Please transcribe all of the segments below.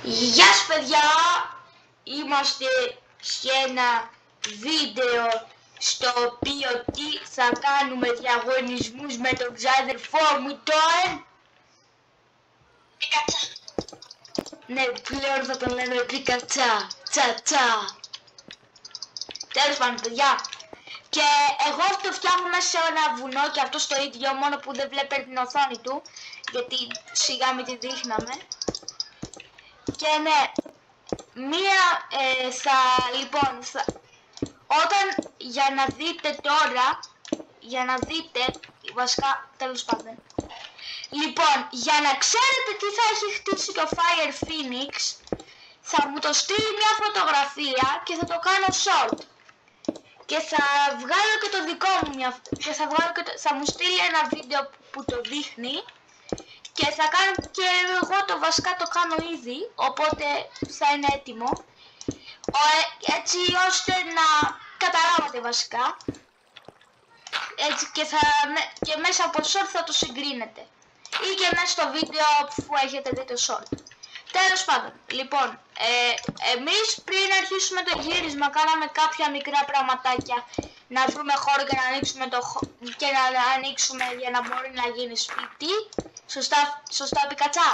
Γεια σας παιδιά, είμαστε σε ένα βίντεο στο οποίο θα κάνουμε διαγωνισμούς με τον ξάδερφό μου τον Πικατσά. Ναι, πλέον θα τον λέμε Πικατσά, τσα. Τέλος πάντων παιδιά, και εγώ το φτιάχνω μέσα σε ένα βουνό και αυτό το ίδιο, μόνο που δεν βλέπετε την οθόνη του, γιατί σιγά μην τη δείχναμε. Και ναι, όταν για να δείτε, βασικά τέλος πάντων. Λοιπόν, για να ξέρετε τι θα έχει χτίσει το Fire Phoenix, θα μου το στείλει μια φωτογραφία και θα το κάνω short. Και θα βγάλω και το δικό μου θα μου στείλει ένα βίντεο που το δείχνει. Και θα κάνω και εγώ βασικά το κάνω ήδη, οπότε θα είναι έτοιμο. Έτσι ώστε να καταλάβατε βασικά. Έτσι και μέσα από short θα το συγκρίνετε. Ή και μέσα στο βίντεο που έχετε δει το short. Τέλος πάντων, λοιπόν, εμείς πριν αρχίσουμε το γύρισμα κάναμε κάποια μικρά πραγματάκια. Να βρούμε χώρο και να ανοίξουμε για να μπορεί να γίνει σπίτι. Σωστά Πικατσά.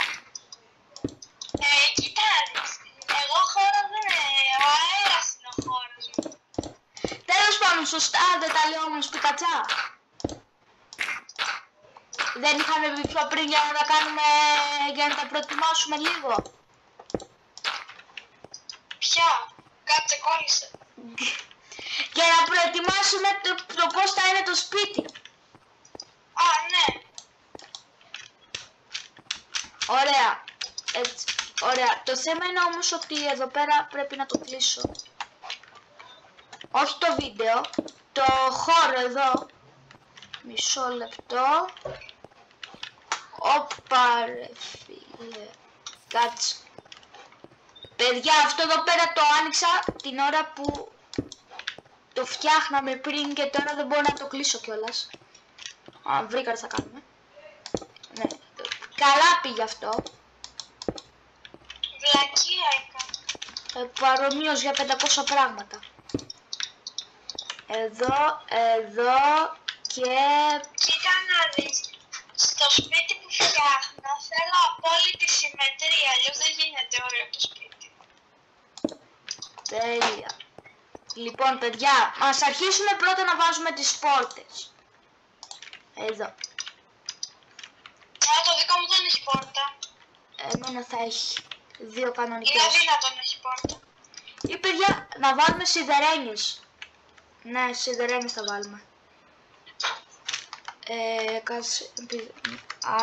Κοιτάξτε, εγώ χώρο δεν ο αέρας είναι ο χώρος μου. Τέλος πάντων, σωστά δεν τα λέω όμως Πικατσά. Δεν είχαμε πει πιο πριν για να τα προετοιμάσουμε λίγο. Ποια, κάτσε κόλλησε. Για να προετοιμάσουμε το πώς θα είναι το σπίτι. Α, ναι. Ωραία. Έτσι. Ωραία. Το θέμα είναι όμως ότι εδώ πέρα πρέπει να το κλείσω. Όχι το βίντεο. Το χώρο εδώ. Μισό λεπτό. Όπα ρε φίλε. Κάτσε. Παιδιά, αυτό εδώ πέρα το άνοιξα την ώρα που το φτιάχναμε πριν και τώρα δεν μπορώ να το κλείσω κιόλας. Βρήκα τι θα κάνουμε. Ναι. Καλά πήγε αυτό. Βλακεία έκανε. Παρομοίως για 500 πράγματα. Εδώ και... Κοίτα να δεις. Στο σπίτι που φτιάχνω θέλω απόλυτη συμμετρία, αλλιώς δεν γίνεται ωραίο το σπίτι. Τέλεια. Λοιπόν παιδιά, ας αρχίσουμε πρώτα να βάζουμε τις πόρτες. Εδώ. Το δικό μου δεν έχει πόρτα. Εμένα θα έχει δύο κανονικές. Είναι αδύνατο να έχει πόρτα. Ή παιδιά, να βάλουμε σιδερένιες. Ναι, σιδερένιες θα βάλουμε.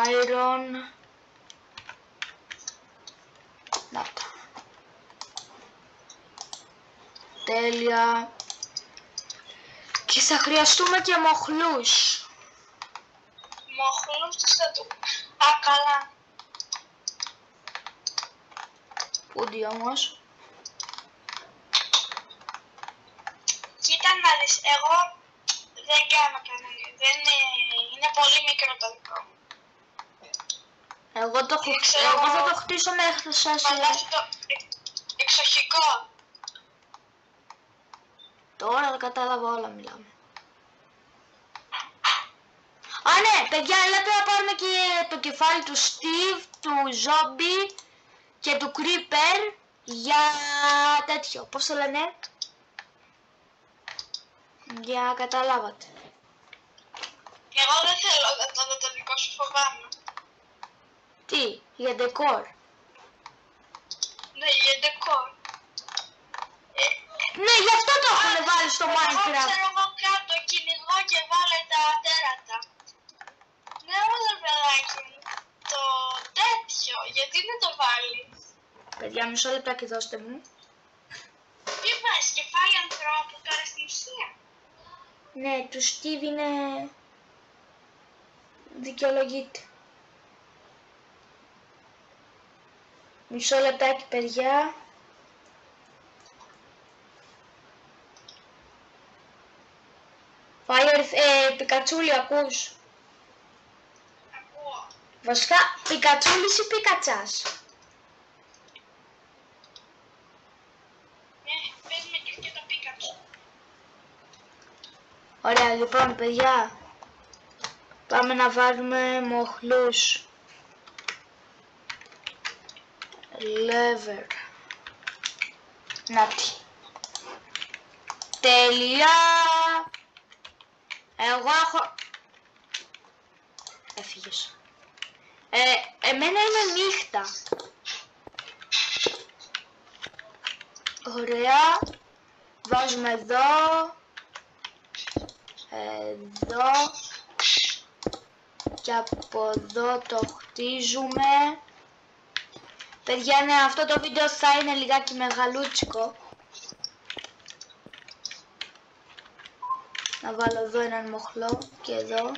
Iron. Να τα. Τέλεια. Και θα χρειαστούμε και μοχλούς. Μοχλούς τι θα του... Α, καλά. Πούντι όμως. Κοίτα να δεις, εγώ δεν κάνω κανένα. Είναι πολύ μικρό το δικό μου. Εγώ θα το χτίσω μέχρι σας. Φαντάσου το εξοχικό. Τώρα δεν κατάλαβα όλα μιλάμε. Α ναι, παιδιά, έλατε να πάρουμε και το κεφάλι του Steve, του Zombie και του Creeper για τέτοιο, πώς το λένε, για καταλάβατε. Εγώ δεν θέλω να δω το δικό σου, φοβάμαι. Τι, για decor. Ναι, για decor. Ναι, γι' αυτό το έχουν βάλει στο Εγώ Minecraft. ξέρω εγώ κάτω κυνηγό και βάλε τα τέρατα. Ναι, όλα παιδάκι μου. Το τέτοιο, γιατί δεν το βάλεις. Παιδιά, μισό λεπτάκι δώστε μου. Τι βάζεις, κεφάλι ανθρώπου τώρα στην ουσία. Ναι, του Steve είναι... δικαιολογείται. Μισό λεπτάκι παιδιά. Πικατσούλη, ακούς? Ακούω. Βασικά, Πικατσούλης ή Πικατσάς. Πες με και το Πίκατσου. Ωραία, λοιπόν, παιδιά. Πάμε να βάλουμε μοχλούς. Lever. Νάτι. Τέλεια. Εγώ έχω... Έφυγες. Εμένα είναι νύχτα. Ωραία. Βάζουμε εδώ. Εδώ. Και από εδώ το χτίζουμε. Παιδιά, ναι, αυτό το βίντεο θα είναι λιγάκι μεγαλούτσικο. Να βάλω εδώ έναν μοχλό και εδώ.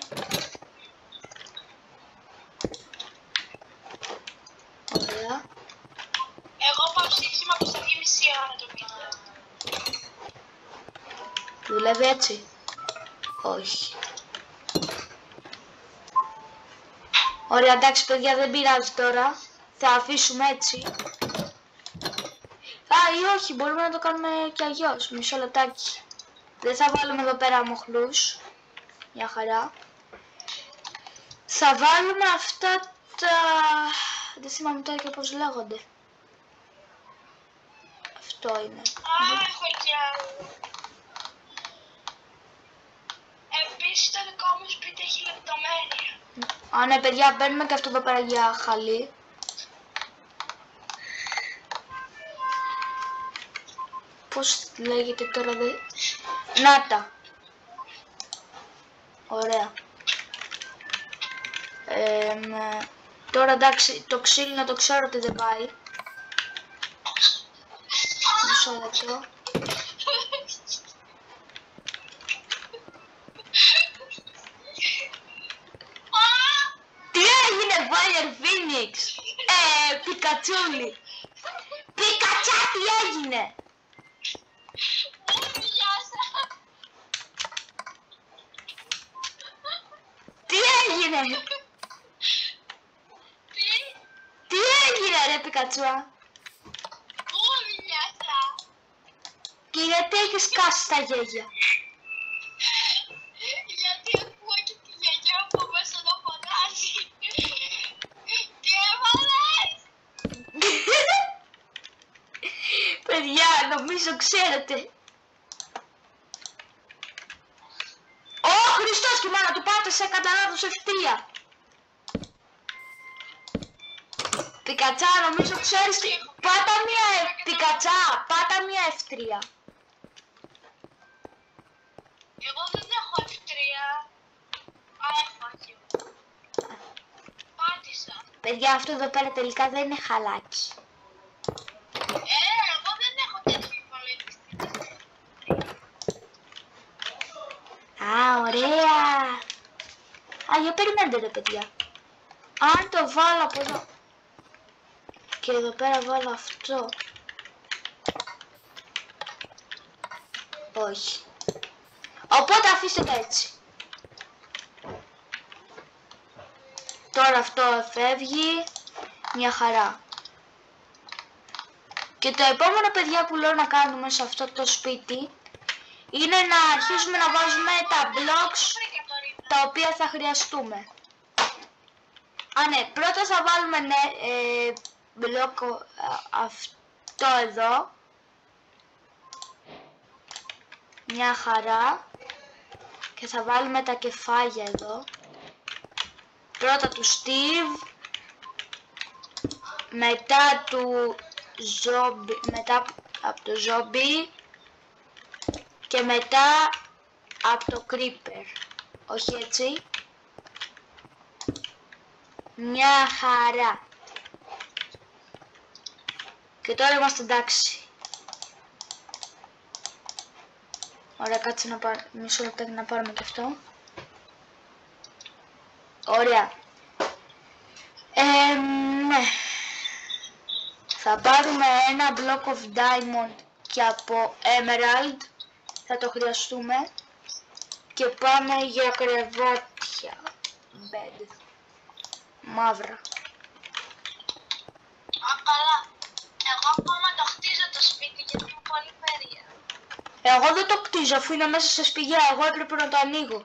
Ωραία. Εγώ πάω σύγχυμα που θα βγει μισή ώρα το βίντεο. Δουλεύει έτσι? Όχι. Ωραία, εντάξει παιδιά, δεν πειράζει τώρα. Θα αφήσουμε έτσι. Ή όχι, μπορούμε να το κάνουμε και αλλιώς. Μισό λεπτάκι. Δεν θα βάλουμε εδώ πέρα μοχλούς. Μια χαρά. Θα βάλουμε αυτά τα... Δεν θυμάμαι τώρα και πώς λέγονται. Αυτό είναι. Έχω και άλλο. Επίσης το δικό μου σπίτι έχει λεπτομέρεια. Ναι παιδιά, παίρνουμε και αυτό εδώ πέρα για χαλί. Πώς λέγεται τώρα δε... Νάτα. Ωραία. Τώρα εντάξει, το ξύλινο το ξέρω ότι δεν πάει. Μισό λεπτό. Τι έγινε Fire Phoenix? Πικατσούλη. Πικατσά, τι έγινε? Τι έγινε? Τι έγινε ρε Πικατσούα? Και γιατί έχεις κάσει τα γέλια? Γιατί ακούω και τη γιαγιά από μέσα να φωνάζει. Τι έβαλες? Παιδιά, νομίζω ξέρετε. Ω Χριστός και μάνα του, πάτε σε καταλάβους ευθεία. Πικατσά, νομίζω ξέρεις τι. Πάτα μία Πικατσά, πάτα μία F3. Εγώ δεν έχω F3. Έφαγε. Πάτησα. Παιδιά, αυτό εδώ πέρα τελικά δεν είναι χαλάκι. Εγώ δεν έχω τέτοιο υπολογιστή. Ωραία. Για περιμένετε ρε παιδιά. Αν το βάλω από εδώ και εδώ πέρα βάλω αυτό. Όχι. Οπότε αφήστε το έτσι. Τώρα αυτό φεύγει. Μια χαρά. Και το επόμενο παιδιά που λέω να κάνουμε σε αυτό το σπίτι είναι να αρχίσουμε να βάζουμε τα blocks τα οποία θα χρειαστούμε. Ναι, πρώτα θα βάλουμε μπλόκο αυτό εδώ. Μια χαρά. Και θα βάλουμε τα κεφάλια εδώ. Πρώτα του Steve. Μετά του Zombie. Μετά από το Zombie. Και μετά από το Creeper. Όχι έτσι. Μια χαρά. Και τώρα είμαστε εντάξει. Ωραία, κάτσε να πάρω μισό λεπτάκι να πάρουμε και αυτό. Ωραία. Ναι. Θα πάρουμε ένα block of diamond και από emerald. Θα το χρειαστούμε. Και πάμε για κρεβάτια. Bed. μαύρα. Α, καλά. Εγώ ακόμα το χτίζω το σπίτι γιατί είναι πολύ περίεργο. Εγώ δεν το κτίζω αφού είναι μέσα σε σπηλιά, εγώ έπρεπε να το ανοίγω.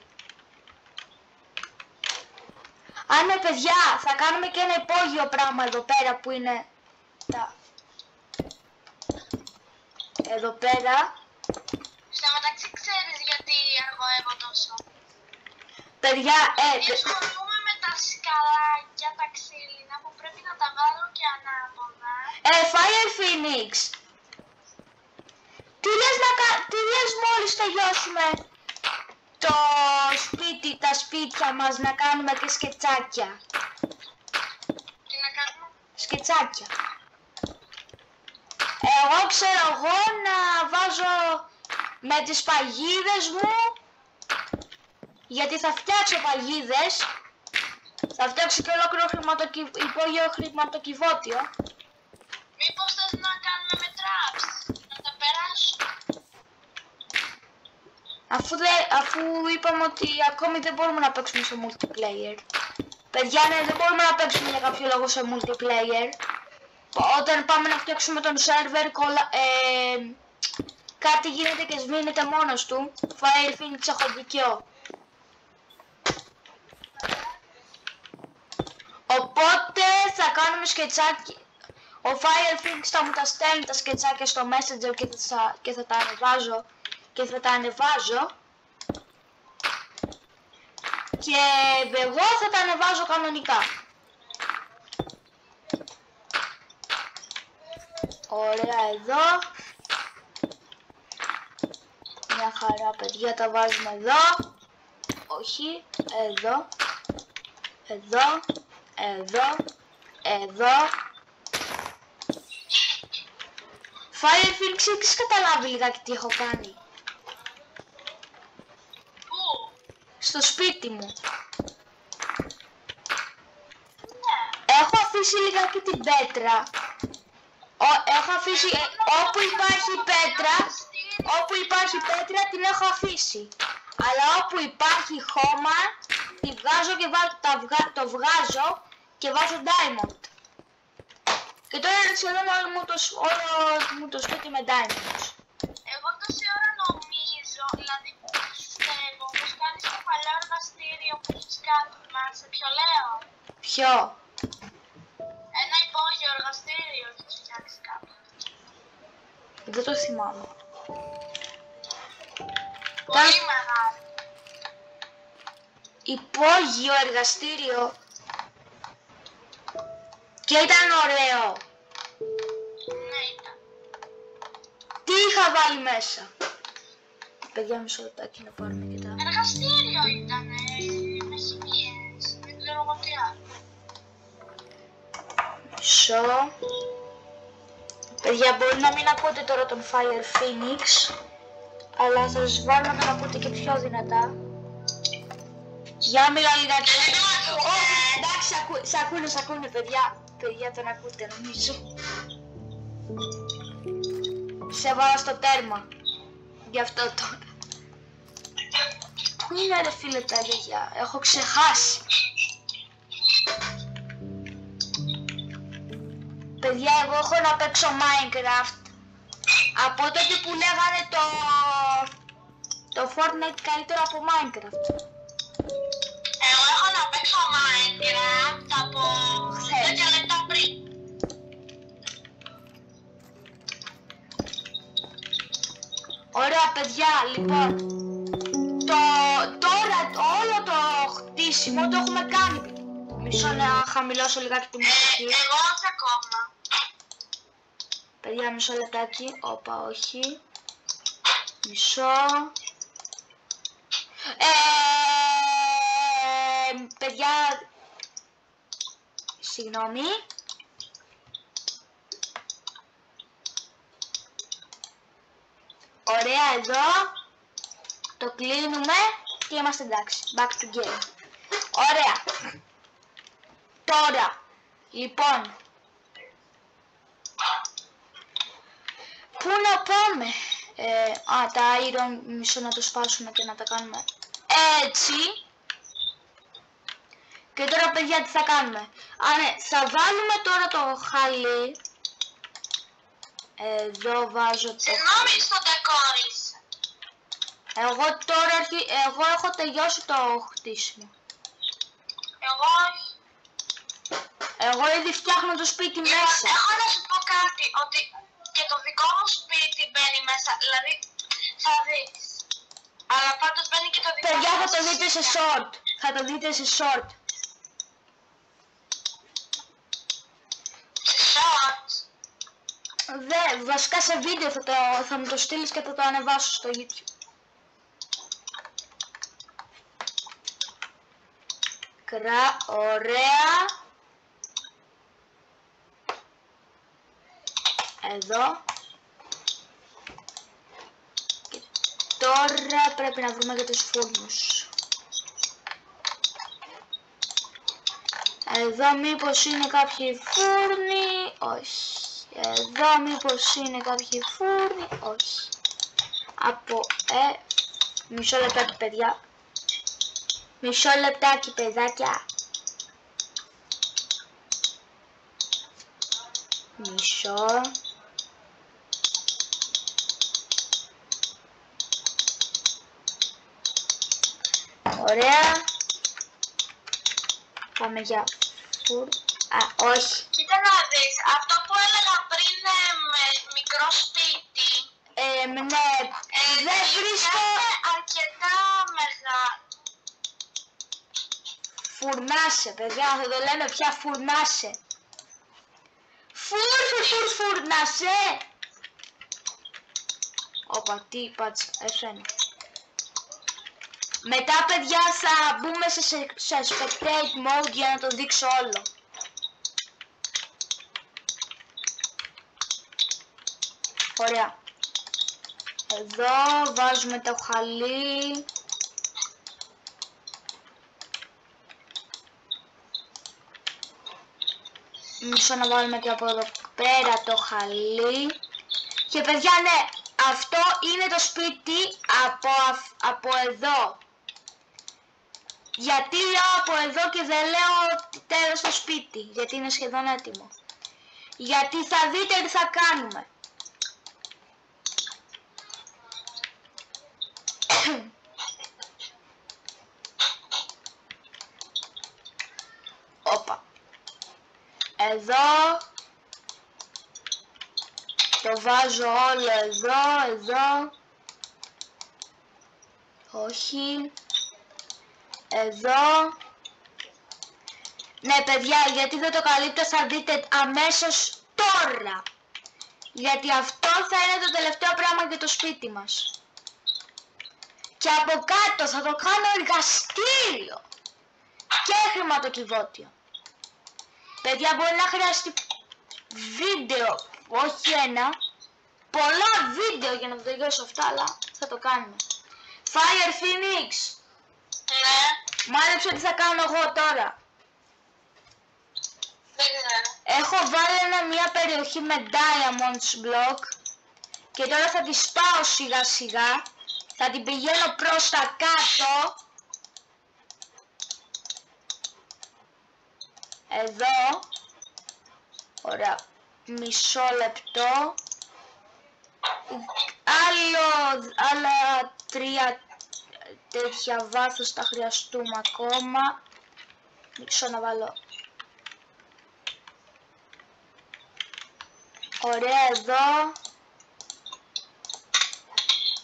Α, ναι παιδιά, θα κάνουμε και ένα υπόγειο πράγμα εδώ πέρα που είναι τα... Εδώ πέρα. Στο μεταξύ ξέρεις γιατί αργώ εγώ τόσο. Παιδιά, Γιατί ασχολούμαι με τα σκαλάκια, τα ξύλινα που πρέπει να τα βάλω και ανάποδα. Fire Phoenix. Τι λες μόλις τελειώσουμε το σπίτι, τα σπίτια μας να κάνουμε και σκετσάκια. Τι να κάνουμε? Σκετσάκια. Εγώ ξέρω εγώ να βάζω με τις παγίδες μου, γιατί θα φτιάξω παγίδες, θα φτιάξω και ολόκληρο υπόγειο χρηματοκιβώτιο. Μήπως θες να κάνουμε με traps, να τα περάσουμε? Αφού είπαμε ότι ακόμη δεν μπορούμε να παίξουμε σε multiplayer. Παιδιά, ναι, δεν μπορούμε να παίξουμε για κάποιο λόγο σε multiplayer. Όταν πάμε να φτιάξουμε τον server, κάτι γίνεται και σβήνεται μόνος του. Fire Phoenix, έχω δικαιό. Οπότε θα κάνουμε σκετσάκι. Ο Fire Phoenix θα μου τα στέλνει τα σκετσάκια στο Messenger και θα τα ανεβάζω. Και εγώ θα τα ανεβάζω κανονικά. Ωραία εδώ. Μια χαρά παιδιά, τα βάζουμε εδώ. Όχι, εδώ. Εδώ. Εδώ. Εδώ. Fire Phoenix, έχεις καταλάβει λιγάκι τι έχω κάνει? Πού? Στο σπίτι μου. Ναι. Έχω αφήσει λιγάκι την πέτρα. Έχω αφήσει, όπου υπάρχει πέτρα την έχω αφήσει. Αλλά όπου υπάρχει χώμα, τη βγάζω και το βγάζω και βάζω diamond. Και τώρα είναι σχεδόν όλο μου το σπίτι με diamonds. Εγώ τόση ώρα νομίζω, δηλαδή πιστεύω, πως κάνεις το παλαιό εργαστήριο που έχεις κάτω μας, σε ποιο λέω? Ποιο? Ένα υπόγειο εργαστήριο έχεις φτιάξει κάπου. Δεν το θυμάμαι. Πολύ μεγάλο. Υπόγειο εργαστήριο. Και ήταν ωραίο. Ναι, ήταν. Τι είχα βάλει μέσα? Παιδιά, μισό λεπτάκι να πάρουμε και τα... Εργαστήριο ήταν, με χημίες, δεν ξέρω εγώ τι άλλο. Μισό. Παιδιά, μπορεί να μην ακούτε τώρα τον Fire Phoenix, αλλά θα σας βάλω να τον ακούτε και πιο δυνατά. Για μιλά λιγάκι. Εντάξει, σ' ακούνε παιδιά. Παιδιά, τον ακούτε νομίζω. Σε βάλω στο τέρμα. Γι' αυτό τώρα. Πού είναι ρε φίλε τα παιδιά? Έχω ξεχάσει. Παιδιά, εγώ έχω να παίξω Minecraft από τότε που λέγανε το Fortnite καλύτερο από Minecraft. Εγώ έχω να παίξω Minecraft από 10 λεπτά πριν. Ωραία παιδιά, λοιπόν, τώρα όλο το χτίσιμο το έχουμε κάνει. Μισό να χαμηλώσω λιγάκι τη μουσική. Εγώ όχι ακόμα. Παιδιά, μισό λεπτάκι. Όπα, όχι. Μισό. Παιδιά, συγγνώμη. Ωραία, εδώ. Το κλείνουμε και είμαστε εντάξει. Back to game. Ωραία. Τώρα, λοιπόν, πού να πάμε? Τα iron, μισό να το σπάσουμε και να τα κάνουμε έτσι. Και τώρα παιδιά τι θα κάνουμε? Α ναι, θα βάλουμε τώρα το χαλί. Εδώ βάζω το Συγγνώμη στο decor είσαι. Εγώ έχω τελειώσει το χτίσιμο. Εγώ όχι. Εγώ ήδη φτιάχνω το σπίτι μέσα. Έχω να σου πω κάτι, ότι και το δικό μου σπίτι μπαίνει μέσα, δηλαδή θα δεις. Αλλά πάντως μπαίνει και το δικό μου. Παιδιά θα το δείτε σε short. Θα το δείτε σε short. Σε shorts. Βασικά σε βίντεο θα μου το στείλεις και θα το ανεβάσω στο YouTube. Ωραία. Εδώ. Και τώρα πρέπει να βρούμε και τους φούρνους. Εδώ μήπως είναι κάποιοι φούρνοι? Όχι. Εδώ μήπως είναι κάποιοι φούρνοι? Όχι. Μισό λεπτάκι παιδιά. Μισό λεπτάκι παιδάκια. Μισό. Ωραία. Πάμε για φουρ. Όχι. Κοίτα να δεις, αυτό που έλεγα πριν με μικρό σπίτι. Ναι, δεν βρίσκω. Αρκετά μεγάλο. Φουρνάσε, παιδιά, θα το λέμε πια φουρνάσε. Φουρνάσε. Όπα, τι πάτσα, έφερε. Μετά, παιδιά, θα μπούμε σε spectate mode για να το δείξω όλο. Ωραία. Εδώ βάζουμε το χαλί. Μισό να βάλουμε και από εδώ πέρα το χαλί. Και παιδιά, ναι, αυτό είναι το σπίτι από εδώ. Γιατί λέω από εδώ και δεν λέω τέλος το σπίτι? Γιατί είναι σχεδόν έτοιμο. Γιατί θα δείτε τι θα κάνουμε. Όπα. Εδώ. Το βάζω όλο εδώ. Όχι. Εδώ. Ναι παιδιά, γιατί δεν το καλύπτω θα δείτε αμέσως τώρα. Γιατί αυτό θα είναι το τελευταίο πράγμα για το σπίτι μας. Και από κάτω θα το κάνω εργαστήριο. Και χρηματοκιβώτιο. Παιδιά, μπορεί να χρειαστεί βίντεο, όχι ένα. Πολλά βίντεο για να το τελειώσω αυτά, αλλά θα το κάνουμε. Fire Phoenix. Ναι. Μάλεψε τι θα κάνω εγώ τώρα. Δεν ξέρω. Έχω βάλει μια περιοχή με diamonds block. Και τώρα θα τη σπάω σιγά σιγά. Θα την πηγαίνω προς τα κάτω. Εδώ. Ωραία. Μισό λεπτό. Άλλα 3 τέτοια βάθος θα χρειαστούμε ακόμα. Μισό να βάλω. Ωραία, εδώ.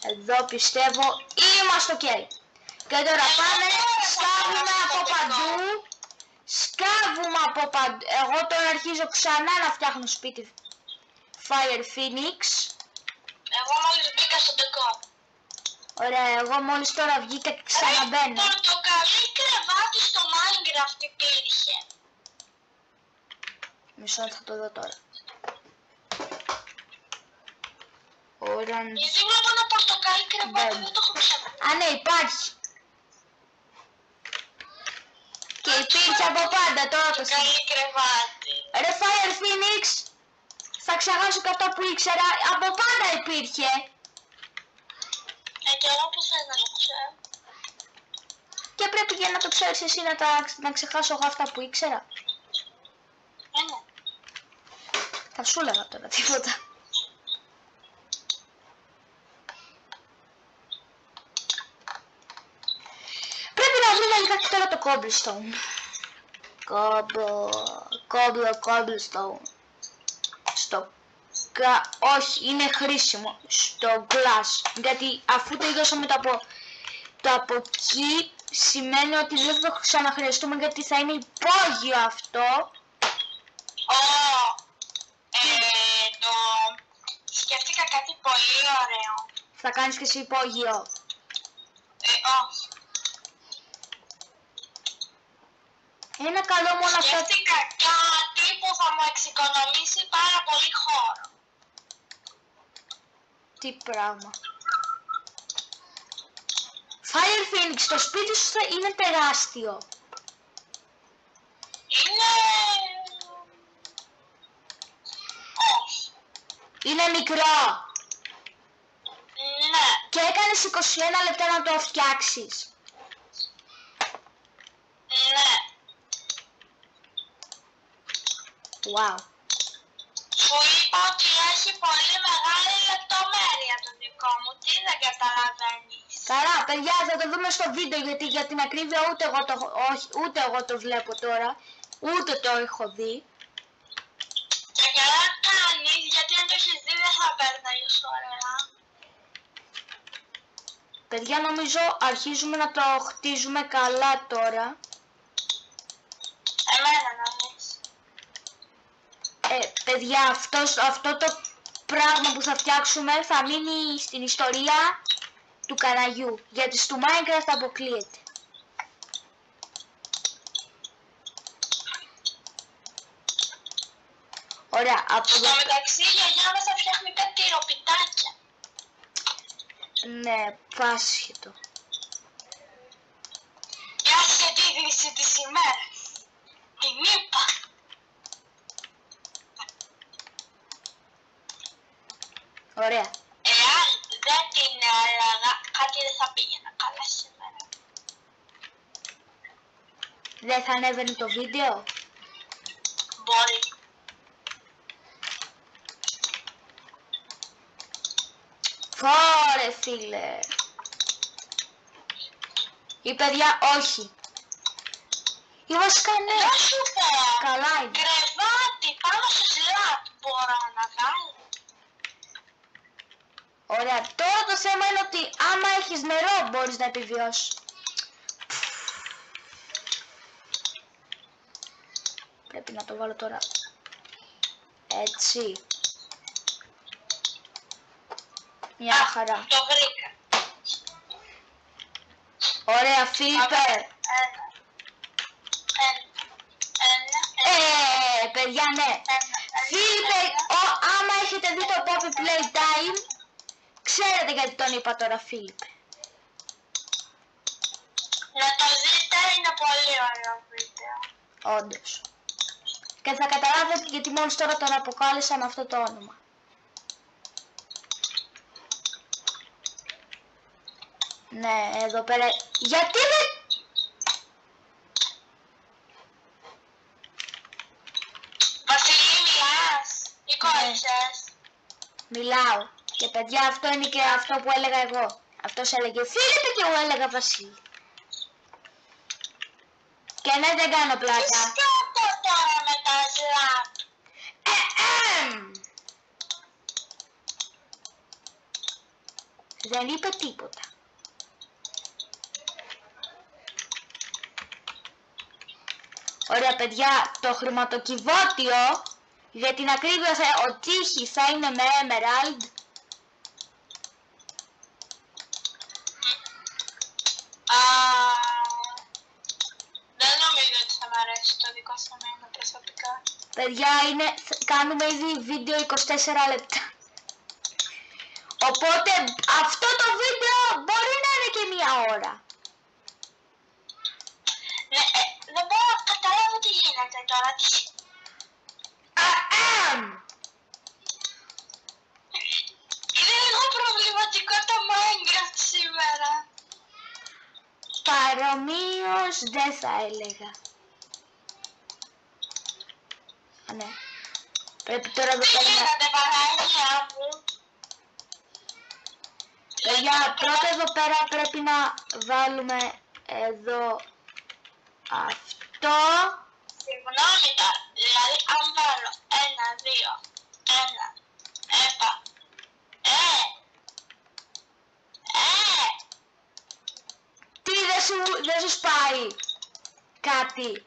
Εδώ πιστεύω είμαστε ok. Και τώρα πάμε, σκάβουμε από παντού. Σκάβουμε από παντού. Εγώ τώρα αρχίζω ξανά να φτιάχνω σπίτι Fire Phoenix. Εγώ μόλις μπήκα στο decor. Ωραία, εγώ μόλις τώρα βγήκα και ξαναμπαίνω. Πορτοκαλί κρεβάτι στο Minecraft υπήρχε. Μισό θα το δω τώρα. Orange. Γιατί βλέπω ένα πορτοκαλί κρεβάτι, δεν το έχω ξαναδεί. Α, ναι, υπάρχει. Και υπήρχε από πάντα τώρα το Πορτοκαλί κρεβάτι. Ρε Fire Phoenix, θα ξεχάσω και αυτό που ήξερα, από πάντα υπήρχε. Και εγώ που θέλω να το ξέρω. και πρέπει για να το ξέρεις εσύ να ξεχάσω εγώ αυτά που ήξερα. Ναι. Θα σου έλεγα τώρα τίποτα. Πρέπει να βρούμε λιγάκι τώρα το cobblestone. Cobblestone. Όχι, είναι χρήσιμο στο glass. Γιατί αφού τελειώσαμε το από εκεί, σημαίνει ότι δεν θα το ξαναχρειαστούμε γιατί θα είναι υπόγειο αυτό. Σκέφτηκα κάτι πολύ ωραίο. Θα κάνεις και εσύ υπόγειο. Όχι. Ένα καλό μόνο αυτό. Σκέφτηκα κάτι που θα μου εξοικονομήσει πάρα πολύ χώρο. Τι πράγμα. Fire Phoenix, το σπίτι σου είναι τεράστιο. Είναι... όχι. Είναι μικρό. Ναι. Και έκανες 21 λεπτά να το φτιάξεις. Ναι. Wow. Σου είπα ότι έχει πολύ μεγάλη λεπτομέρεια το δικό μου. Τι δεν καταλαβαίνεις. Καλά, παιδιά, θα το δούμε στο βίντεο γιατί για την ακρίβεια ούτε εγώ το βλέπω τώρα. Ούτε το έχω δει. Και καλά κάνεις, γιατί αν το έχεις δει δεν θα παίρναγες ωραία. Παιδιά, νομίζω αρχίζουμε να το χτίζουμε καλά τώρα. Εμένα να δεις. Παιδιά, αυτό το πράγμα που θα φτιάξουμε θα μείνει στην ιστορία του καναλιού. Γιατί στο Minecraft αποκλείεται. Ωραία, Στο μεταξύ η γιαγιά μας θα φτιάχνει κάτι τυροπιτάκια. Ναι, πάσχετο. Πιάσε τη δύση της ημέρας. Την είπα. Ωραία. Εάν δεν την έλεγα, κάτι δεν θα πήγαινε καλά σήμερα. Δεν θα ανέβαινε το βίντεο. Μπορεί. Φώρε φίλε. Ή παιδιά όχι. Ή βασικά ναι. Να σου πω. Καλά είναι. Κρεβάτι πάνω σε σλάπ μπορώ να βγάλω. Ωραία. Τώρα το θέμα είναι ότι άμα έχεις νερό μπορείς να επιβιώσεις. Πρέπει να το βάλω τώρα. Έτσι. Μια χαρά. Το βρήκα. Ωραία Φίλιππε. Παιδιά ναι. Φίλιππε, άμα έχετε δει το Poppy Playtime, ξέρετε γιατί τον είπα τώρα Φίλιππε. Να το δείτε, είναι πολύ ωραίο βίντεο. Όντως. Και θα καταλάβετε γιατί μόλις τώρα τον αποκάλεσα με αυτό το όνομα. Ναι, εδώ πέρα. Γιατί δεν... Βασιλή, μιλάς ή κόλλησες? Μιλάω. Και παιδιά, αυτό είναι και αυτό που έλεγα εγώ. Αυτός έλεγε Φίλιππε και εγώ έλεγα Βασίλη. Και ναι, δεν κάνω πλάκα. Τι σκάτω τώρα με τα σλάπ? Δεν είπε τίποτα. Ωραία παιδιά, το χρηματοκιβώτιο για την ακρίβεια ο τύχης θα είναι με Emerald. Δεν νομίζω ότι θα μ' αρέσει το δικό σου εμένα προσωπικά. Παιδιά, κάνουμε ήδη βίντεο 24 λεπτά. Οπότε αυτό το βίντεο μπορεί να είναι και μία ώρα. Ναι, δεν μπορώ να καταλάβω τι γίνεται τώρα. Είναι λίγο προβληματικό το Minecraft σήμερα. Παρομοίως όμως δεν θα έλεγα. Α, ναι. Πρέπει τώρα εδώ Τι πέρα να... γίνεται Παναγία μου? Παιδιά, πρώτα εδώ πέρα πρέπει να βάλουμε εδώ αυτό. Συγγνώμη τώρα, δηλαδή αν βάλω 1, 2, 1, έπα, Τι δεν σου σπάει κάτι?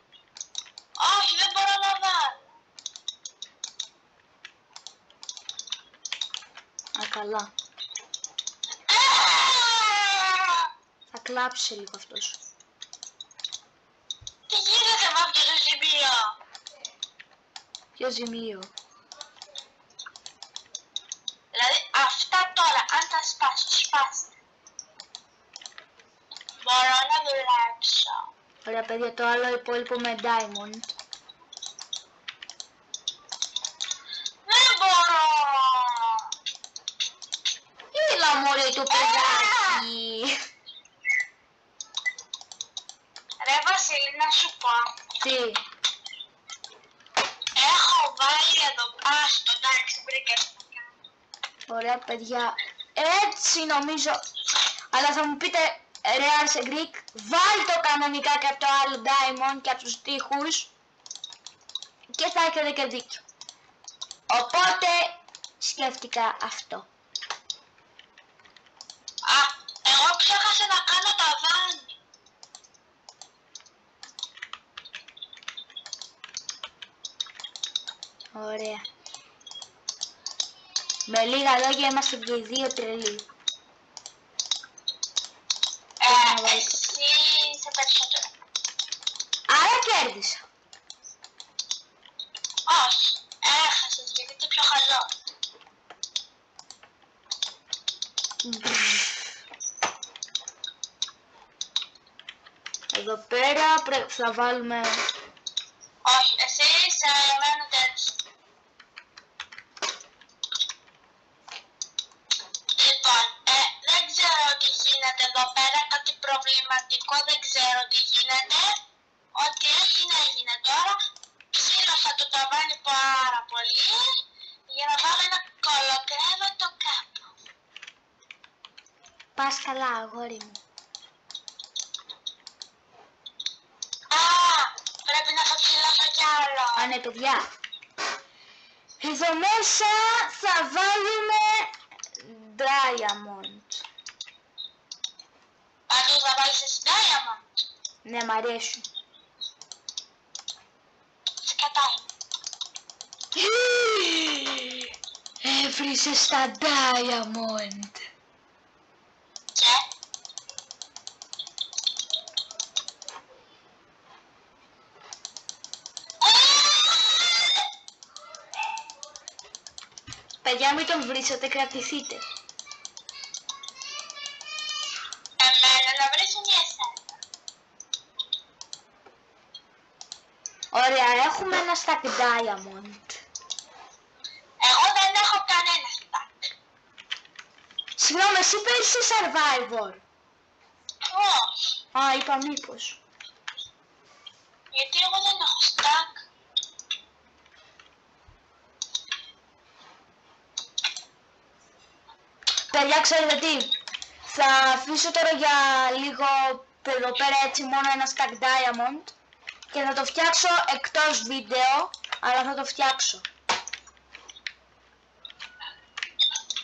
όχι δεν μπορώ να βάλω. Α, καλά. Θα κλάψει λίγο αυτός. Τι γίνεται με αυτό το σημείο? Ποιο ζημίο? Δηλαδή αυτά τώρα, αν τα σπάσετε, μπορώ να δουλέψω. Ωραία παιδιά, το άλλο υπόλοιπο με diamond. Δεν μπορώ. Έλα μωρέ το παιδάκι. Ρε Βασίλη, να σου πω. Τι? Έχω βάλει εδώ άστο, εντάξει, βρήκα. Ωραία παιδιά, έτσι νομίζω. Αλλά θα μου πείτε, ρε Arce Greek, βάλει το κανονικά και από το άλλο diamond και από τους τοίχους και θα έχετε και δίκιο. Οπότε σκέφτηκα αυτό. Α, εγώ ξέχασα να κάνω ταβάνι. Ωραία. Με λίγα λόγια είμαστε και οι δύο τρελοί. Εσύ είσαι περισσότερο. Άρα κέρδισα. Όχι, έχασες γιατί είσαι πιο χαλό. Εδώ πέρα θα βάλουμε... Όχι, εσύ είσαι εμένα τέτοιο. Λοιπόν, δεν ξέρω τι γίνεται εδώ πέρα, κάτι προβληματικό, δεν ξέρω τι γίνεται. Ό,τι έγινε έγινε τώρα. Ψήλωσα το ταβάνι πάρα πολύ για να βάλω ένα κολοκρέβατο κάπου. Πας καλά αγόρι μου. Α, πρέπει να το ψηλώσω κι άλλο. Α, ναι παιδιά. Εδώ μέσα θα βάλουμε diamond. Παντού θα βάλεις εσύ diamond. Ναι, μ' αρέσουν. Σκατά είναι. Έβρισες τα diamond. Και Παιδιά, μην τον βρίσετε, κρατηθείτε. εμένα να βρεις μια εσένα. Ωραία, έχουμε ένα stack diamond. Εγώ δεν έχω κανένα stack. Συγγνώμη, εσύ παίζεις σε survivor? Όχι, Α, είπα μήπως. γιατί εγώ δεν έχω stack. Παιδιά, ξέρετε τι, θα αφήσω τώρα για λίγο εδώ πέρα έτσι μόνο ένα stack diamond και θα το φτιάξω εκτός βίντεο, αλλά θα το φτιάξω.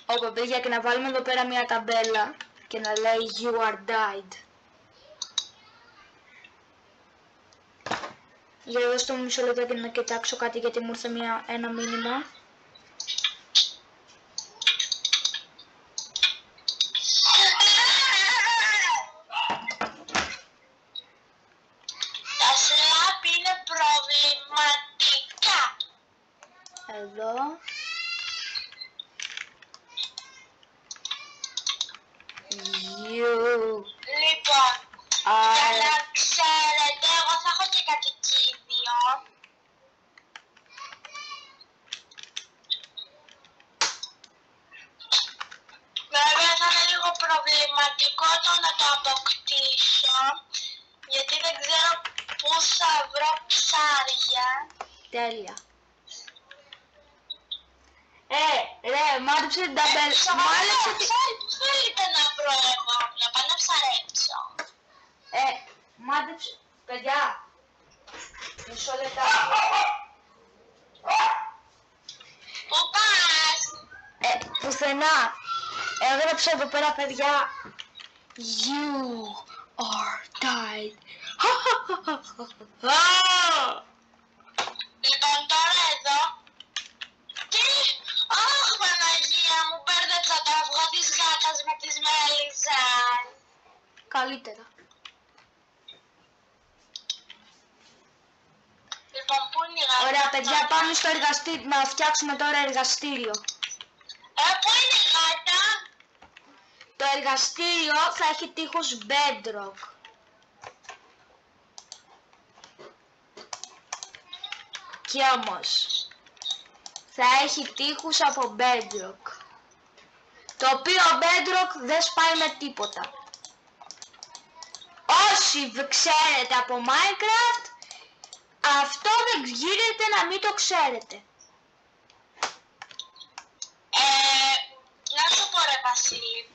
Όπα παιδιά, και να βάλουμε εδώ πέρα μια ταμπέλα και να λέει You are died. Για δώστε μου μισό λεπτό και να κοιτάξω κάτι γιατί μου ήρθε ένα μήνυμα. Τα slap είναι προβληματικά. Εδώ. You Λοιπόν, για are... να ξέρετε, εγώ θα έχω και κατοικίδιο. Βέβαια θα είναι λίγο προβληματικό το να το αποκτήσω. Γιατί δεν ξέρω πού θα βρω ψάρια. Τέλεια. Ρε, μ' την ταμπέλα. Μου άλλαξε τη... Πού θέλετε να βρω εγώ, να πάω να ψαρέψω. Μάντεψε, παιδιά. Μισό λεπτάκι. Πού πας? Πουθενά. Έγραψα εδώ πέρα, παιδιά. You are died. Λοιπόν, τώρα εδώ. Τι? Αχ, Παναγία μου, μπέρδεψα το αυγό της γάτας με τις μέλισσες. Καλύτερα. Λοιπόν, πού είναι η γάτα? Ωραία, παιδιά, πάμε στο εργαστήριο. Να φτιάξουμε τώρα εργαστήριο. Πού είναι η γάτα? Το εργαστήριο θα έχει τείχος bedrock. Και όμως θα έχει τείχους από bedrock, το οποίο bedrock δεν σπάει με τίποτα. Όσοι ξέρετε από Minecraft, αυτό δεν γίνεται να μην το ξέρετε. Να σου πω ρε Βασίλη.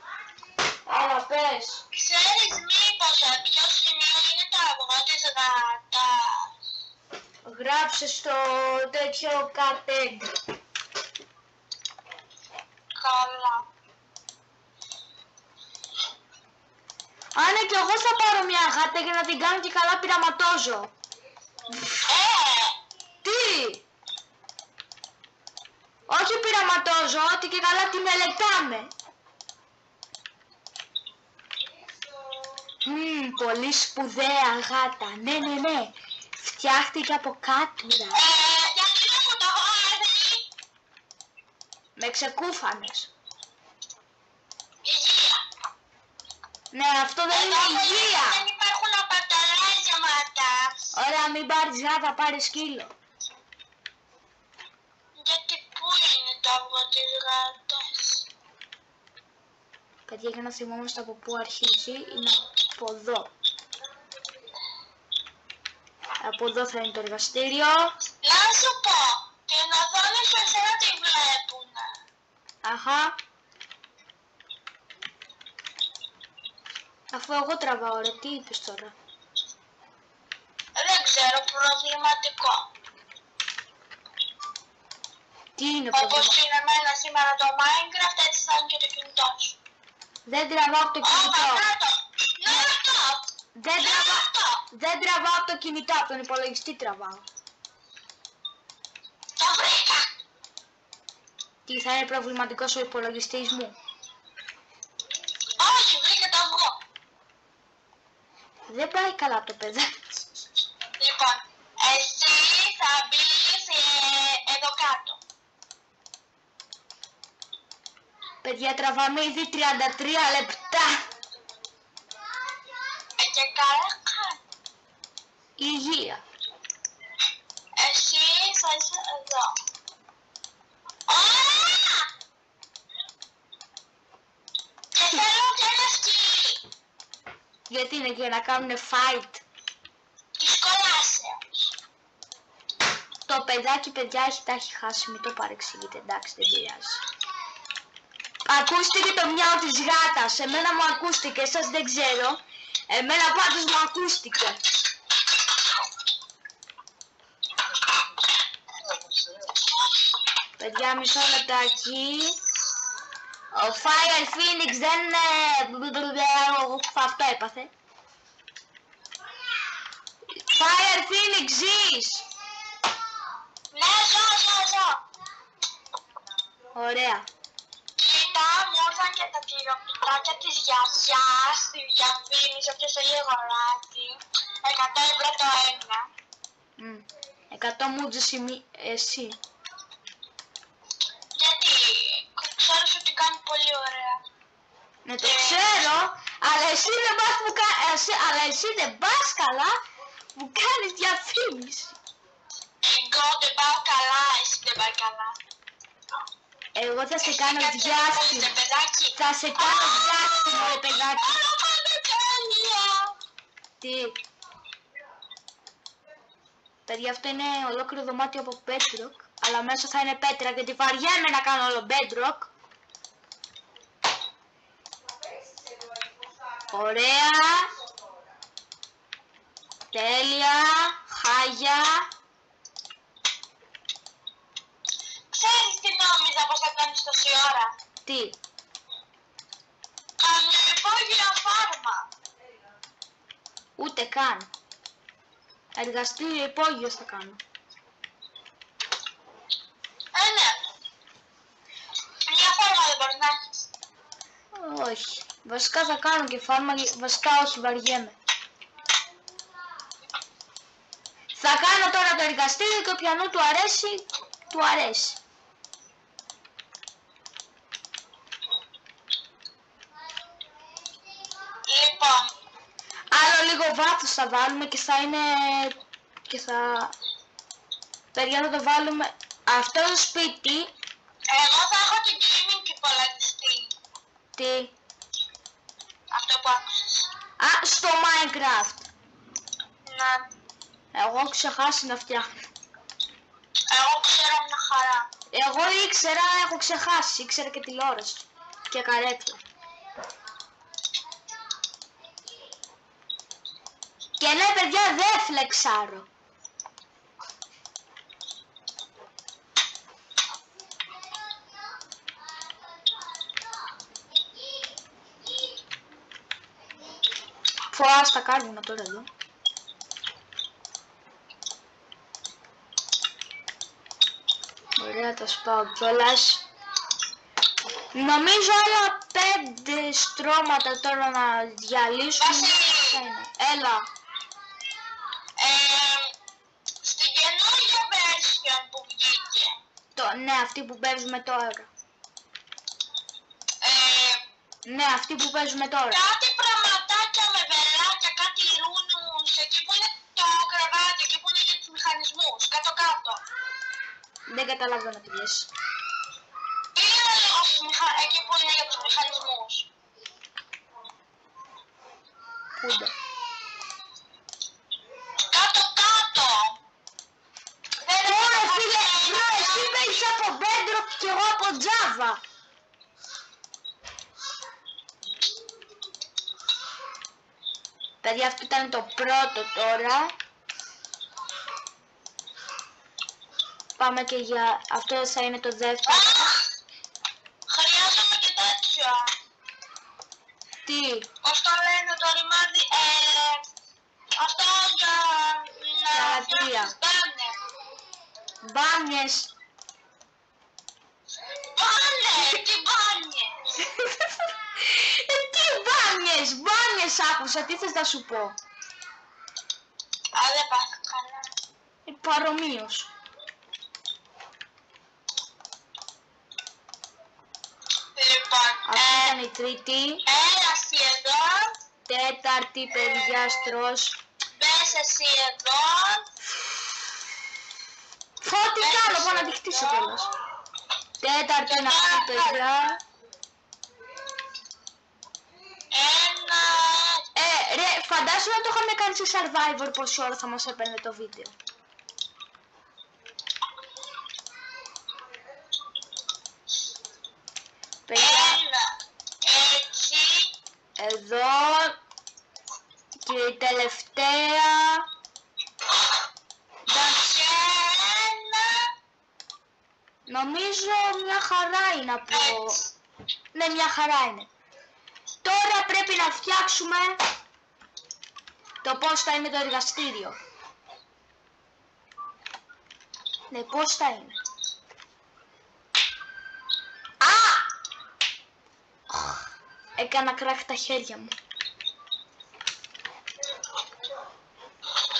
Έλα πες. Ξέρεις μήπως ποιο σημείο είναι το αυγό της γάτας? Γράψε στο τέτοιο κατέγ. Καλά. Α, ναι, και εγώ θα πάρω μια γάτα για να την κάνω και καλά πειραματόζω. Τι? Όχι πειραματόζω, ότι και καλά τη μελετάμε. Πολύ σπουδαία γάτα. Ναι, ναι, ναι. Φτιάχτηκε από κάτουρα. Γιατί δεν μου το βάζει? Με ξεκούφανες. Υγεία. Ναι, αυτό δεν είναι υγεία. Δεν υπάρχουν αποτελέσματα. Ωραία, μην πάρεις γάτα, πάρεις σκύλο. Γιατί πού είναι το αυγό της γάτας? Παιδιά, για να θυμόμαστε από πού αρχίζει, είναι από εδώ. Από εδώ θα είναι το εργαστήριο. Να σου πω, την οθόνη σου εσένα τη βλέπουνε. Αχα. Αφού εγώ τραβάω, ρε, τι είπες τώρα? Δεν ξέρω, προβληματικό. Τι είναι Όπως προβληματικό? είναι εμένα σήμερα το Minecraft, έτσι θα είναι και το κινητό σου. Δεν τραβάω από το κινητό. Δεν τραβάω από το κινητό, από τον υπολογιστή τραβάω. Το βρήκα! Τι θα είναι προβληματικός ο υπολογιστής μου? Όχι, βρήκα το αυγό. Δεν πάει καλά το παιδάκι. Λοιπόν, εσύ θα μπεις εδώ κάτω. Παιδιά, τραβάμε ήδη 33 λεπτά. Και καλά κάνει. Υγεία. Εσύ θα είσαι εδώ. Ωραία! Και θέλω και ένα σκυλί. Γιατί είναι για να κάνουνε fight. Της κολάσεως. Το παιδάκι, παιδιά, τα έχει χάσει, μην το παρεξηγείτε, εντάξει, δεν πειράζει. Ακούστηκε το μιάου της γάτας, εμένα μου ακούστηκε, εσάς δεν ξέρω. Εμένα πάντως μου ακούστηκε. Παιδιά, μισό λεπτάκι. Ο Fire Phoenix δεν... Αυτό έπαθε. Fire Phoenix, ζεις! Ναι, ζω. Ωραία. Κοίτα, μου ήρθαν και τα τυροπιτάκια της γιαγιάς, τη διαφήμιση, όποιος θέλει αγοράζει. 100 ευρώ το ένα. 100 μούτζες εσύ. Γιατί ξέρεις ότι κάνει πολύ ωραία. Ναι, το ξέρω, αλλά εσύ δεν πας καλά που κάνεις διαφήμιση. Εγώ δεν πάω καλά, εσύ δεν πάει καλά. Εγώ θα σε κάνω διάστημα. Θα σε κάνω διάστημα, ρε παιδάκι. Όλα πάνε τέλεια. Τι? Παιδιά, αυτό είναι ολόκληρο δωμάτιο από bedrock, αλλά μέσα θα είναι πέτρα γιατί βαριέμαι να κάνω όλο bedrock. Ωραία. Τέλεια. Χάγια. Ξέρεις τι νόμιζα πως θα κάνεις τόση ώρα? Τι? Κάμια υπόγεια φάρμα. Ούτε καν. Εργαστήριο υπόγειο θα κάνω. Ναι. Μια φάρμα δεν μπορείς να έχεις? Όχι. Βασικά θα κάνω και φάρμα, βασικά όχι, βαριέμαι. Θα κάνω τώρα το εργαστήριο και όποιανού του αρέσει, του αρέσει. Λοιπόν, Άλλο λίγο βάθος θα βάλουμε και θα είναι... και θα... Παιδιά, θα το βάλουμε... Αυτό το σπίτι... εγώ θα έχω την gaming υπολογιστή. Τι? Αυτό που άκουσες. Α, στο Minecraft. Ναι. Εγώ έχω ξεχάσει να φτιάχνω. Εγώ ξέρω μια χαρά. Εγώ ήξερα, έχω ξεχάσει. Ήξερα και τηλεόραση. Και καρέκλα. Και ναι, παιδιά, δεν φλεξάρω. Φωάς τα κάρβουνα τώρα εδώ. Ωραία, τα σπάω κιόλας. Νομίζω άλλα 5 στρώματα τώρα να διαλύσουμε. Βασίλη. Έλα. Στην καινούργια version που βγήκε. Ναι, αυτή που παίζουμε τώρα. Ναι, αυτή που παίζουμε τώρα. Κάτι πραγματάκια με βελάκια, κάτι ρούνους, εκεί που είναι το κρεβάτι, εκεί που είναι για τους μηχανισμούς, κάτω-κάτω. Δεν καταλαβαίνω τι λες. Πήγαινε λίγο εκεί που είναι για τους μηχανισμούς. Πούντα. Κάτω-κάτω. Ωραία φίλε, μπρο, εσύ παίζεις από Bedrock και εγώ από Java. Παιδιά, αυτό ήταν το πρώτο τώρα. Πάμε και για... αυτό θα είναι το δεύτερο. Χρειάζομαι και τέτοιο. Τι? Πώς το λένε το ρημάδι, αυτό για να φτιάξεις μπάνες. Μπάνιες. Μπάνες, τι μπάνες. Τι μπάνιες, μπάνιες άκουσα, τι θες να σου πω. Α, δεν πάθα καλά. Παρομοίως. Λοιπόν, Αυτή ήταν η τρίτη. έλα εσύ εδώ. Τέταρτη, παιδιά, στρος. Μπες εσύ εδώ. Φω, τι κάνω, πάω να τη χτίσω κιόλας. Τέταρτη είναι αυτή, παιδιά. Ένα. Ρε, φαντάσου να το είχαμε κάνει σε Survivor πόση ώρα θα μας έπαιρνε το βίντεο. Παιδιά, Ένα. Έτσι. εδώ και η τελευταία. Εντάξει, Και ένα. νομίζω μια χαρά είναι από... Έτσι. Ναι, μια χαρά είναι. Τώρα πρέπει να φτιάξουμε το πώς θα είναι το εργαστήριο. Ναι, πώς θα είναι. Α! Έκανα κράκ τα χέρια μου.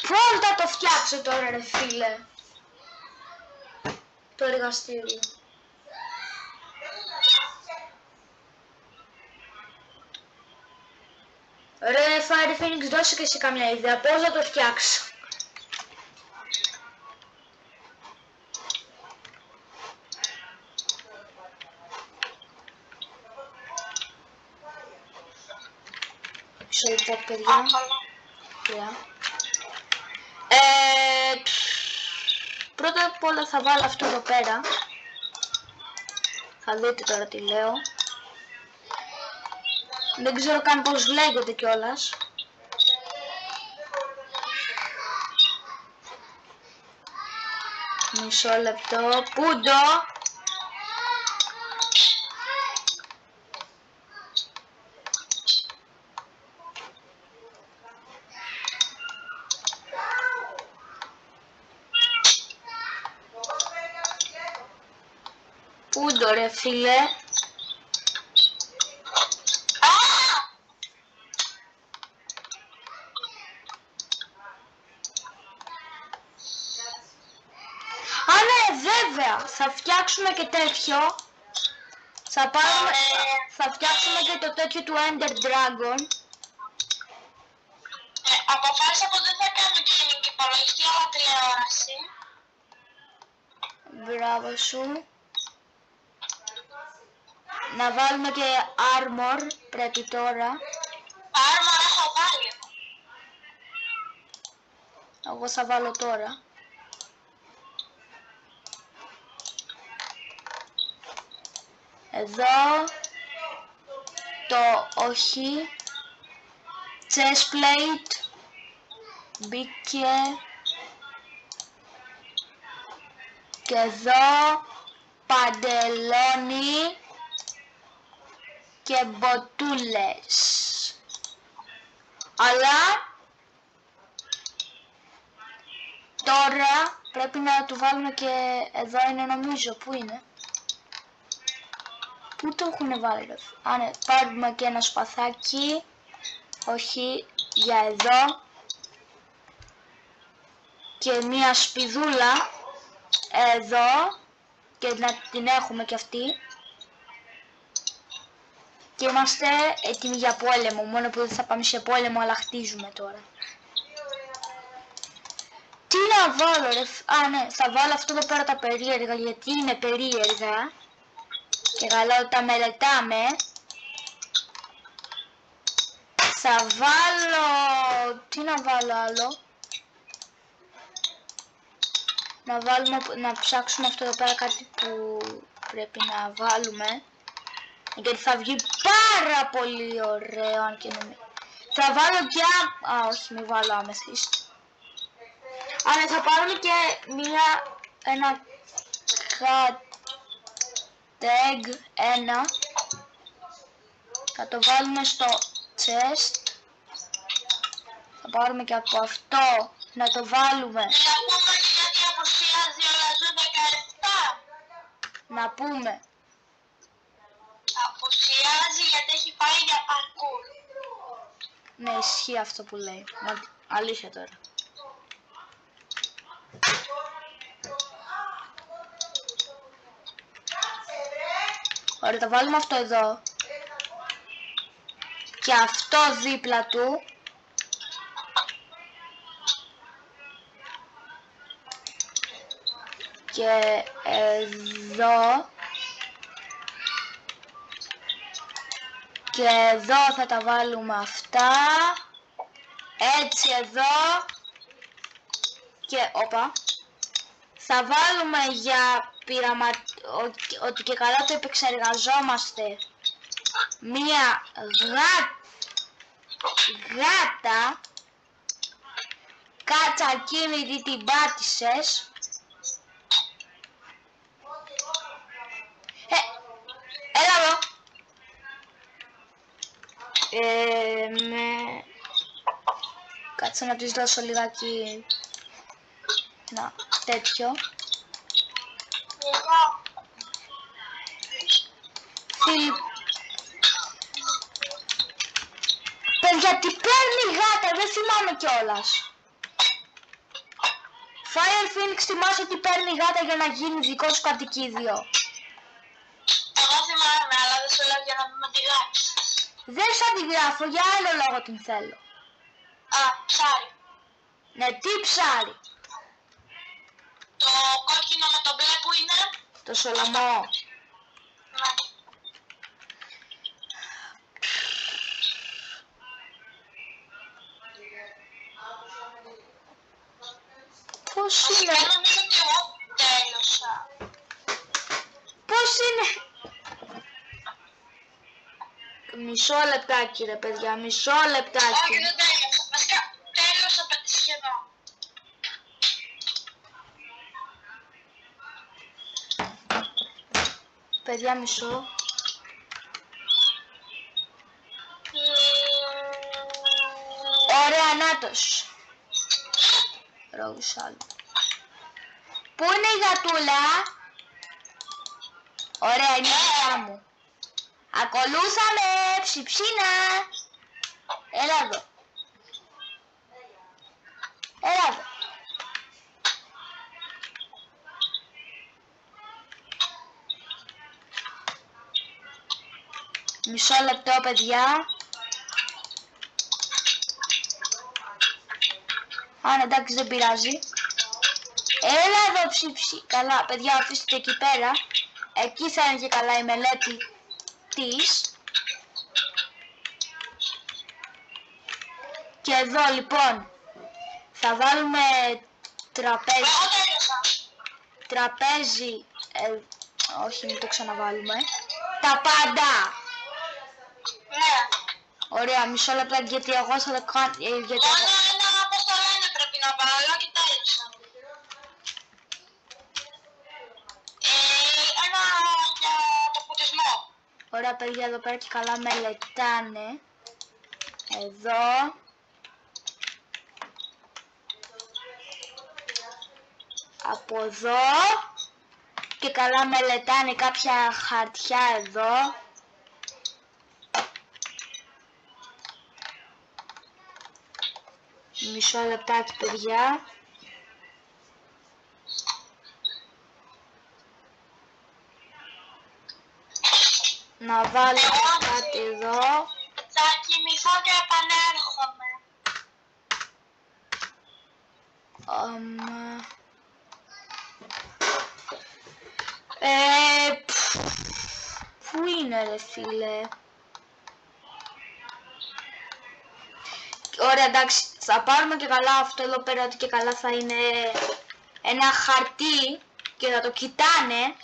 Πώς θα το φτιάξω τώρα, ρε φίλε, το εργαστήριο. Ρε Fire Phoenix, δώσε και εσύ καμιά ιδέα πώς θα το φτιάξω. Μισό λεπτό, παιδιά. Άκαλα. Ωραία. Πρώτα απ' όλα θα βάλω αυτό εδώ πέρα. Θα δείτε τώρα τι λέω. Δεν ξέρω καν πώς λέγεται κιόλας. Μισό λεπτό. Πούντο. Πούντο ρε φίλε. Θα φτιάξουμε και τέτοιο. Θα φτιάξουμε και το τέτοιο του Ender Dragon. Αποφάσισα πως δεν θα κάνω gaming υπολογιστή, αλλά τηλεόραση. Μπράβο σου. Να βάλουμε και armor πρέπει τώρα. Armor έχω βάλει. Εγώ θα βάλω τώρα. Εδώ το όχι, chest plate μπήκε και εδώ παντελόνι και μποτούλες. Αλλά τώρα πρέπει να του βάλουμε και εδώ είναι νομίζω, πού είναι? Πού το έχουν βάλει ρε? Α, ναι, πάρουμε και ένα σπαθάκι. Όχι, για εδώ. Και μία σπιδούλα εδώ. Και να την έχουμε και αυτή. Και είμαστε έτοιμοι για πόλεμο. Μόνο που δεν θα πάμε σε πόλεμο, αλλά χτίζουμε τώρα. Τι να βάλω ρε? Α, ναι, θα βάλω αυτό εδώ πέρα τα περίεργα, γιατί είναι περίεργα. Και καλά ότι τα μελετάμε. Θα βάλω... Τι να βάλω άλλο? Να ψάξουμε αυτό εδώ πέρα κάτι που πρέπει να βάλουμε. Γιατί θα βγει πάρα πολύ ωραίο αν και νομίζω. Θα βάλω και... Α, όχι, μην βάλω άμεσης. Αλλά θα πάρουμε και ένα tag 1. Θα το βάλουμε στο chest. Θα πάρουμε και από αυτό να το βάλουμε. Να πούμε γιατί απουσιάζει ο Λαζού 17. Να πούμε. Απουσιάζει γιατί έχει πάει για parkour. Ναι, ισχύει αυτό που λέει. Αλήθεια τώρα. Ωραία, θα βάλουμε αυτό εδώ. Και αυτό δίπλα του. Και εδώ. Και εδώ θα τα βάλουμε αυτά. Έτσι εδώ. Και όπα. Θα βάλουμε για ότι και καλά το επεξεργαζόμαστε. Μία γάτα. Κατσακίνητη την πάτησες. Έλα εδώ. Κάτσε να τους δώσω λιγάκι ένα τέτοιο. Παιδιά, τι παίρνει η γάτα, δεν θυμάμαι κιόλας. Fire Phoenix, θυμάσαι ότι παίρνει η γάτα για να γίνει δικό σου κατοικίδιο. Εγώ θυμάμαι, αλλά δεν σου λέω για να με τη γράψεις. Δεν θα τη γράφω, για άλλο λόγο την θέλω. Α, ψάρι. Ναι, τι ψάρι? Το κόκκινο με το μπλε που είναι. Το σολομό. Ναι. Πώς είναι? Νομίζω ότι εγώ είναι. Μισό λεπτάκι ρε παιδιά, μισό λεπτάκι. Όχι, δεν τέλειωσα. Βασικά, τέλειωσα σχεδόν. Παιδιά, μισό. Ωραία, νάτος. Ρόουσαλ. Πού είναι η γατούλα? Ωραία, είναι η δικιά μου. Ακολούθαμε, ψιψίνα. Έλα εδώ. Έλα εδώ. Μισό λεπτό, παιδιά. Αν εντάξει, δεν πειράζει. Έλα εδώ, ψιψί. Καλά, παιδιά, αφήστε εκεί πέρα. Εκεί θα είναι και καλά η μελέτη της. Και εδώ λοιπόν θα βάλουμε τραπέζι. Τραπέζι. Όχι, μην το ξαναβάλουμε. Τα πάντα. Ωραία, μισό λεπτό γιατί εγώ θα το κάνω. Μόνο ένα, πώς το λένε, πρέπει να βάλω και τέλειωσα. Ένα για το φωτισμό. Ωραία, παιδιά, εδώ πέρα και καλά μελετάνε. Εδώ. Από εδώ. Και καλά μελετάνε κάποια χαρτιά εδώ. Μισό λεπτάκι, παιδιά. Να βάλω κάτι εδώ. Θα κοιμηθώ και επανέρχομαι. Πού είναι ρε φίλε? Ωραία, εντάξει, θα πάρουμε και καλά αυτό εδώ πέρα, ότι και καλά θα είναι ένα χαρτί και θα το κοιτάνε.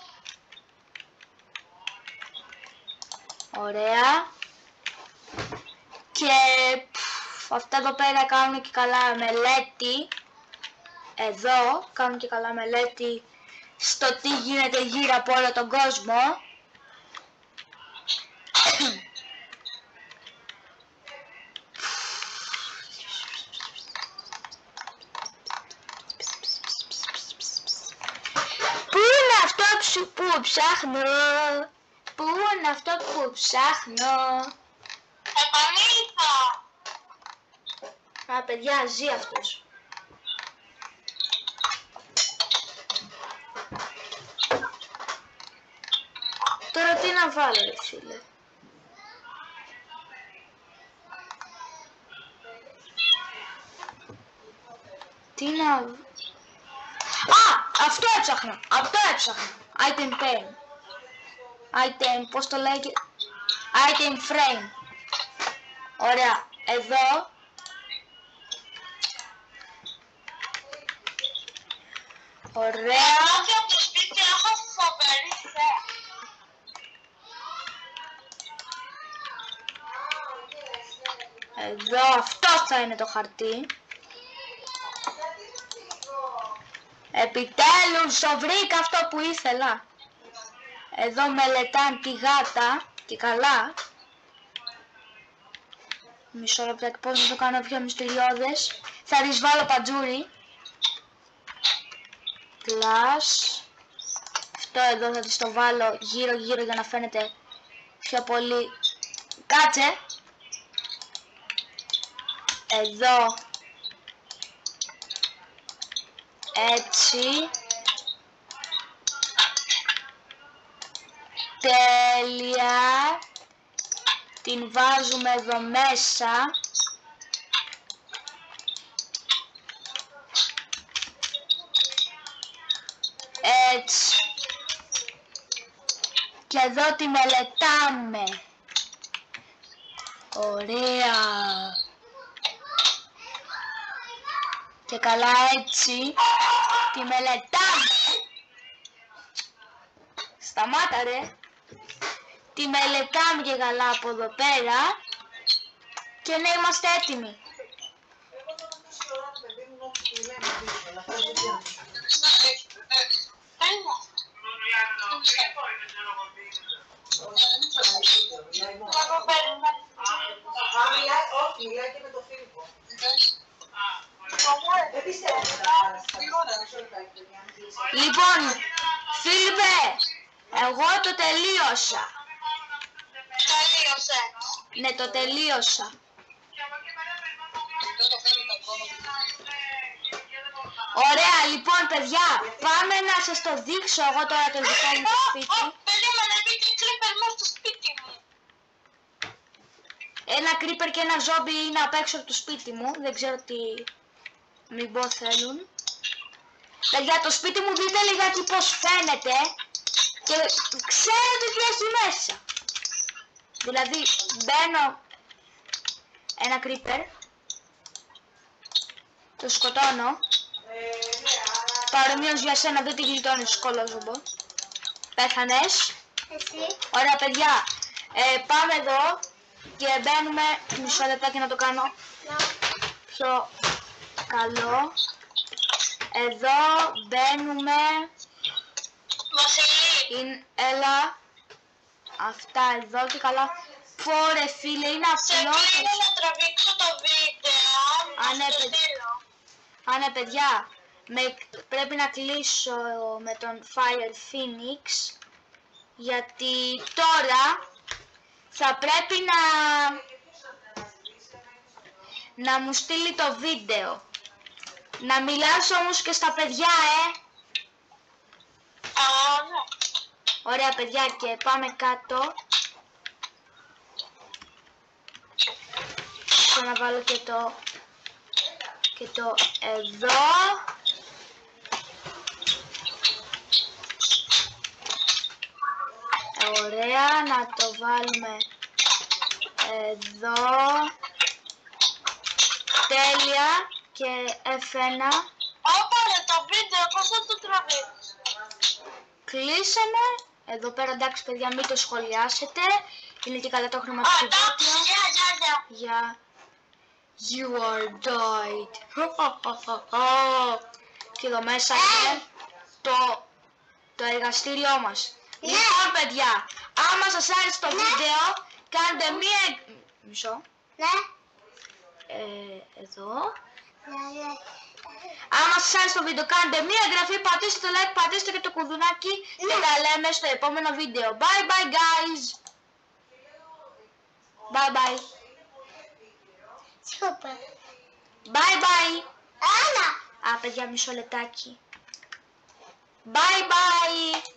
Ωραία. Και αυτά εδώ πέρα κάνουν και καλά μελέτη. Εδώ κάνουν και καλά μελέτη στο τι γίνεται γύρω από όλο τον κόσμο. Πού είναι αυτό που ψάχνω? Πού είναι αυτό που ψάχνω? Επανήλθα. Α, παιδιά, ζει αυτός. Τώρα τι να βάλω ρε φίλε? Τι να... Α! Αυτό έψαχνα! Αυτό έψαχνα! Item pen. Item, πώς το λέγει? Item frame. Ωραία. Εδώ. Ωραία. Και από το σπίτι έχω φοβερή θέα. Εδώ αυτό θα είναι το χαρτί. Επιτέλους το βρήκα αυτό που ήθελα. Εδώ μελετάνε τη γάτα και καλά. Μισό λεπτάκι, πώς να το κάνω πιο μυστηριώδες. Θα της βάλω παντζούρι. Κλάς. Αυτό εδώ θα της το βάλω γύρω γύρω για να φαίνεται πιο πολύ. Κάτσε. Εδώ. Έτσι. Τέλεια. Την βάζουμε εδώ μέσα. Έτσι. Και εδώ τη μελετάμε. Ωραία. Και καλά έτσι τη μελετάμε. Σταμάτα ρε. Τη μελετάμε και καλά από εδώ πέρα. Και να είμαστε έτοιμοι. Όχι, μιλάει και με το Φίλιππο. Λοιπόν, Φίλιππε, εγώ το τελείωσα. Τελείωσε. Ναι, το τελείωσα. Ωραία, λοιπόν, παιδιά, πάμε να σας το δείξω εγώ τώρα το δικό μου το σπίτι. Περίμενε, μπήκε creeper μέσα στο σπίτι μου. Ένα creeper και ένα zombie είναι απ' έξω από το σπίτι μου. Δεν ξέρω τι μήπως θέλουν. Παιδιά, το σπίτι μου δείτε λιγάκι πως φαίνεται και ξέρετε τι έχει μέσα. Δηλαδή, μπαίνω ένα creeper, το σκοτώνω. Παρομοίως για σένα, δεν τη γλιτώνεις κολόζομπο. Πέθανες. Εσύ. Ωραία παιδιά, πάμε εδώ και μπαίνουμε, μισό λεπτάκι να το κάνω πιο καλό. Εδώ μπαίνουμε, Βασιλή. έλα, αυτά εδώ και καλά. Φωρε φίλε, είναι Σε απλό. κλείνω να τραβήξω το βίντεο. Α, ναι, παιδιά, πρέπει να κλείσω με τον Fire Phoenix, γιατί τώρα θα πρέπει να μου στείλει το βίντεο. Να μιλάς όμως και στα παιδιά, Ναι. Ωραία παιδιά, και πάμε κάτω. Θα να βάλω και το εδώ. Ωραία, να το βάλουμε εδώ. Τέλεια. Και F1. Όπα το βίντεο, πώς θα το τραβήξω. Κλείσαμε. Εδώ πέρα εντάξει παιδιά, μην το σχολιάσετε. Είναι και καλά το χρηματιστήριο. Για You are died. Και εδώ μέσα είναι το εργαστήριό μας. Λοιπόν παιδιά, άμα σας άρεσε το βίντεο, κάντε μία... Μισό. Ναι. Εδώ. Άμα σας άρεσε το βίντεο, κάντε μία εγγραφή, πατήστε το like, πατήστε και το κουδουνάκι και τα λέμε στο επόμενο βίντεο. Bye bye guys. Bye bye. Bye bye. Έλα. Α, παιδιά, μισό λεπτάκι. Bye bye.